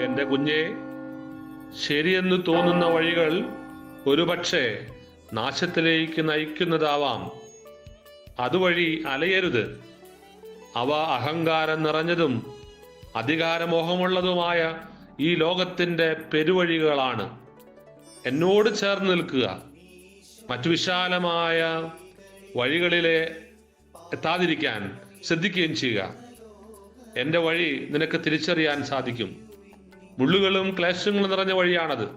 എന്റെ കുഞ്ഞെ, ശരിയെന്ന് തോന്നുന്ന വഴികൾ ഒരുപക്ഷെ നാശത്തിലേക്ക് നയിക്കുന്നതാവാം. അതുവഴി അലയരുത്. അവ അഹങ്കാരം നിറഞ്ഞതും അധികാരമോഹമുള്ളതുമായ ഈ ലോകത്തിന്റെ പെരുവഴികളാണ്. എന്നോട് ചേർന്ന് നിൽക്കുക. മറ്റു വിശാലമായ വഴികളിലെ എത്താതിരിക്കാൻ ശ്രദ്ധിക്കുകയും ചെയ്യുക. എൻ്റെ വഴി നിനക്ക് തിരിച്ചറിയാൻ സാധിക്കും. മുള്ളുകളും ക്ലേശങ്ങളും നിറഞ്ഞ വഴിയാണത്.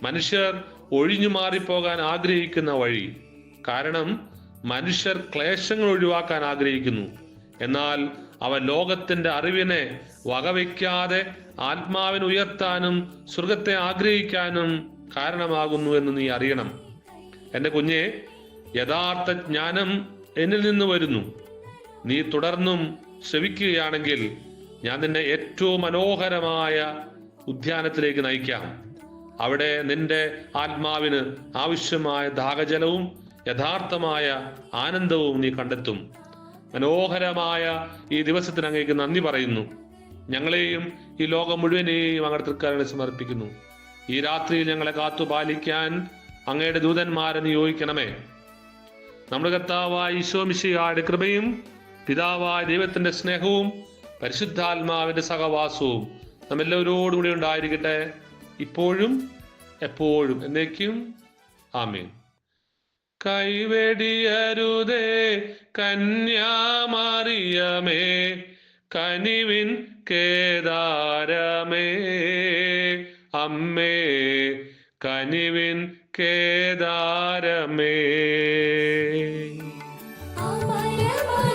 മനുഷ്യർ ഒഴിഞ്ഞു മാറിപ്പോകാൻ ആഗ്രഹിക്കുന്ന വഴി. കാരണം മനുഷ്യർ ക്ലേശങ്ങൾ ഒഴിവാക്കാൻ ആഗ്രഹിക്കുന്നു. എന്നാൽ അവ ലോകത്തിന്റെ അറിവിനെ വകവയ്ക്കാതെ ആത്മാവിനെ ഉയർത്താനും സ്വർഗത്തെ ആഗ്രഹിക്കാനും കാരണമാകുന്നു എന്ന് നീ അറിയണം. എൻ്റെ കുഞ്ഞെ, യഥാർത്ഥ ജ്ഞാനം എന്നിൽ നിന്ന് വരുന്നു. നീ തുടർന്നും ശ്രവിക്കുകയാണെങ്കിൽ ഞാൻ നിന്നെ ഏറ്റവും മനോഹരമായ ഉദ്യാനത്തിലേക്ക് നയിക്കാം. അവിടെ നിന്റെ ആത്മാവിന് ആവശ്യമായ ദാഹജലവും യഥാർത്ഥമായ ആനന്ദവും നീ കണ്ടെത്തും. മനോഹരമായ ഈ ദിവസത്തിന് അങ്ങേക്ക് നന്ദി പറയുന്നു. ഞങ്ങളെയും ഈ ലോകം മുഴുവനെയും അങ്ങയുടെ തൃക്കരങ്ങളിൽ സമർപ്പിക്കുന്നു. ഈ രാത്രിയിൽ ഞങ്ങളെ കാത്തുപാലിക്കാൻ അങ്ങയുടെ ദൂതന്മാരെ നിയോഗിക്കണമേ. നമ്മുടെ കർത്താവായ ഈശോ മിശിഹായുടെ കൃപയും പിതാവായ ദൈവത്തിന്റെ സ്നേഹവും പരിശുദ്ധാത്മാവിന്റെ സഹവാസവും നമ്മെല്ലാവരോടുകൂടി ഉണ്ടായിരിക്കട്ടെ, ഇപ്പോഴും എപ്പോഴും എന്നേക്കും. ആമേൻ. കൈവെടിയരുതേ കന്യാമറിയമേ, കനിവിൻ കേദാരമേ, അമ്മേ കനിവിൻ കേദാരമേ. അമരമനോഹരിയമ്മേ